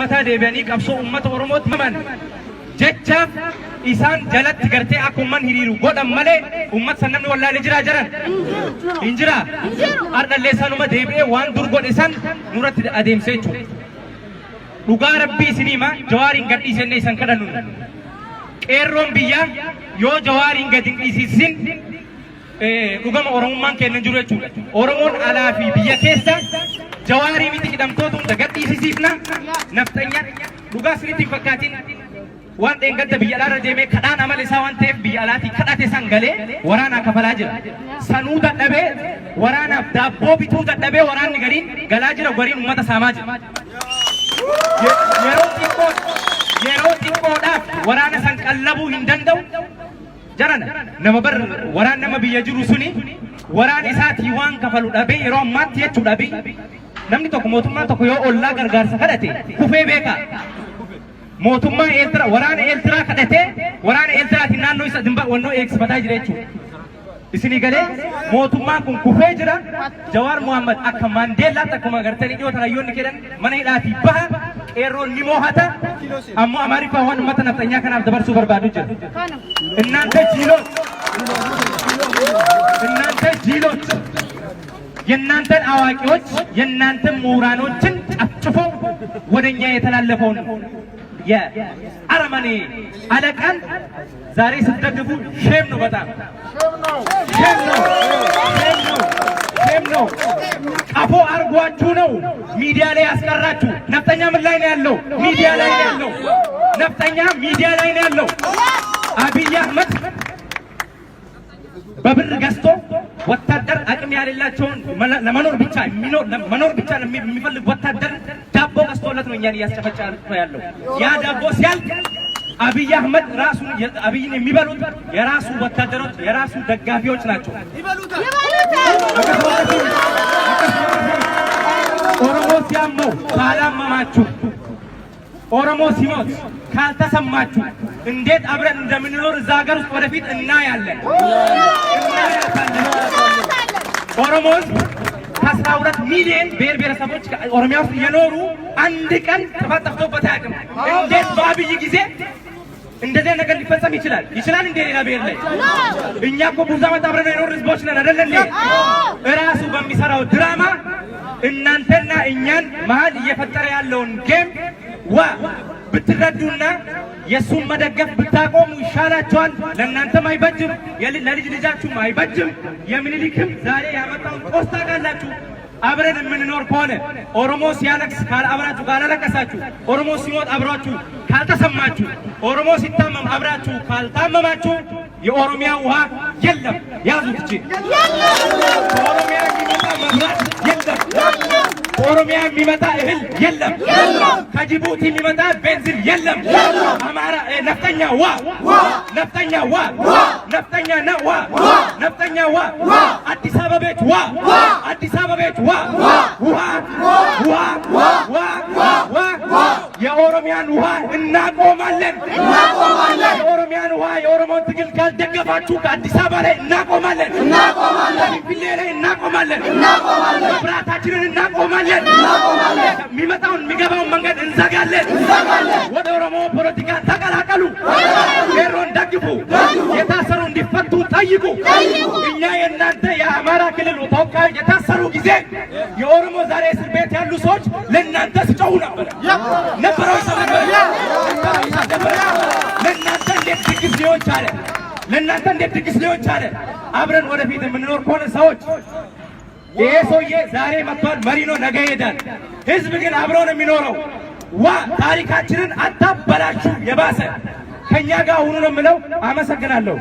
ummata deebi'anii qabsoo ummata Oromooti maman jecha isaan jalatti gartee akkumman hiriiru godhan malee ummat san namni wallaalee jiraa jiran injira ardallee sanuma deebi'ee waan dur godhe san nuratti adeemsee jechuudha dhugaa rabbii isinima Jawaariin gadhiisenne isan kadhannu qeerroon biyyaa yoo Jawaariin gad hin dhiisisin dhugama Oromummaan kennan jiru jechuudha Oromoon alaa fi biyya keessa Jawaarii miti hidhamtoota hunda gad dhiisisiifna nafxanya dhugaa isinitti fakkaatiin waan dheengadda biyya alaarra deemee kadhaan amala isaa waan ta'eef biyya alaatii kadhate san galee waraanaa kafalaa jira sanuu dadhabee waraanaaf daabboo bituu dadhabee waraanni gariin galaa jira gariin uummata saamaa jira yeroo xiqqoodhaaf waraana san qallabuu hin danda'u jarana nama bar waraan nama biyya jiru suni waraan isaatii waan kafalu dhabee yeroo ammaatti jechuu dhabee namni tokko mootummaan tokko yoo ollaa gargaarsa kadhate kufee beekaa mootummaa Eertiraa waraana Eertiraa kadhatee waraana Eertiraatiin naannoo isa dimba wannoo eegsifataa jira jechuudha. Isinii galee mootummaan kun kufee jira Jawaar Muhammad akka Maandeellaatti akkuma agartanii dhiyoo hayyoonni jedhan mana hidhaatii baha qeerroon ni moohata ammoo Amaariffaa waan uummata nafxanyaa kanaaf dabarsuu barbaadu jira. Innaante ጂሎች የእናንተን አዋቂዎች የእናንተን ምሁራኖችን ጨፍጭፎ ወደኛ የተላለፈውን የአረመኔ አለቃን ዛሬ ስትደግፉ ሼም ነው በጣም ሼም ነው አፎ አርጓችሁ ነው ሚዲያ ላይ ያስቀራችሁ ነፍጠኛ ምን ላይ ነው ያለው ሚዲያ ላይ ነው ያለው ነፍጠኛ ሚዲያ ላይ ነው ያለው አብይ አህመድ በብር ገዝቶ ወታደር አቅም ያለላቸውን ለመኖር ብቻ የሚፈልግ ወታደር ዳቦ ገዝቶለት ነው እኛን እያስጨፈጨፈ ያለው ያ ዳቦ ሲያልቅ አብይ አህመድ ራሱን አብይን የሚበሉት የራሱ ወታደሮች የራሱ ደጋፊዎች ናቸው ኦሮሞ ሲያመው ካላመማችሁ ኦሮሞ ሲሞት ካልተሰማችሁ እንዴት አብረን እንደምንኖር እዛ ሀገር ውስጥ ወደፊት እናያለን ኦሮሞ ከ12 ሚሊዮን ብሔር ብሔረሰቦች ኦሮሚያ ውስጥ የኖሩ አንድ ቀን ጥፋት ጠፍቶበት አያውቅም እንዴት በአብይ ጊዜ እንደዚህ ነገር ሊፈጸም ይችላል እንደ ሌላ ብሔር ላይ እኛ እኮ ብዙ ዓመት አብረን የኖር ህዝቦች ነን አይደል እንዴ እራሱ በሚሰራው ድራማ እናንተና እኛን መሀል እየፈጠረ ያለውን ጌም ብትረዱና የሱን መደገፍ ብታቆሙ ይሻላችኋል ለእናንተም አይበጅም ለልጅ ልጃችሁም አይበጅም የምኒልክም ዛሬ ያመጣው ቆስታ ካላችሁ አብረን የምንኖር ከሆነ ኦሮሞ ሲያለቅስ አብራችሁ ካላለቀሳችሁ ኦሮሞ ሲሞት አብራችሁ ካልተሰማችሁ ኦሮሞ ሲታመም አብራችሁ ካልታመማችሁ የኦሮሚያ ውሃ የለም ያዙት እጂ ኦሮሚያ የሚመጣ መብራት የለም ኦሮሚያ የሚመጣ እህል የለም ከጅቡቲ የሚመጣ ቤንዚን የለም አማራ ነፍጠኛ ነፍጠኛ ነፍጠኛ አዲስ አበቤት አዲስ አበቤት የኦሮሚያን ውሃ እናቆማለን የኦሮሚያን ውሃ የኦሮሞን ትግል ካልደገፋችሁ ከአዲስ አበባ ላይ እናቆማለን ፊንፊኔ ላይ እናቆማለን መብራታችንን እናቆማለን የሚመጣውን የሚገባውን መንገድ እንዘጋለን ወደ ኦሮሞ ፖለቲካ ተቀላቀሉ ቄሮን ደግፉ የታሰሩ እንዲፈቱ ጠይቁ እኛ የእናንተ የአማራ ክልል ተወካዮች የታሰሩ ጊዜ የኦሮሞ ዛሬ እስር ቤት ያሉ ሰዎች ለእናንተ ሲጮሁ ነበር ለእናንተ እንዴት ድግስ ሊሆን ቻለ ለእናንተ እንዴት ድግስ ሊሆን ቻለ አብረን ወደፊት የምንኖር ከሆነ ሰዎች ይሄ ሰውዬ ዛሬ መጥቷል መሪ ነው ነገ ይሄዳል ህዝብ ግን አብሮ ነው የሚኖረው ታሪካችንን አታበላሹ የባሰ ከኛ ጋር ሁኑ ነው የምለው አመሰግናለሁ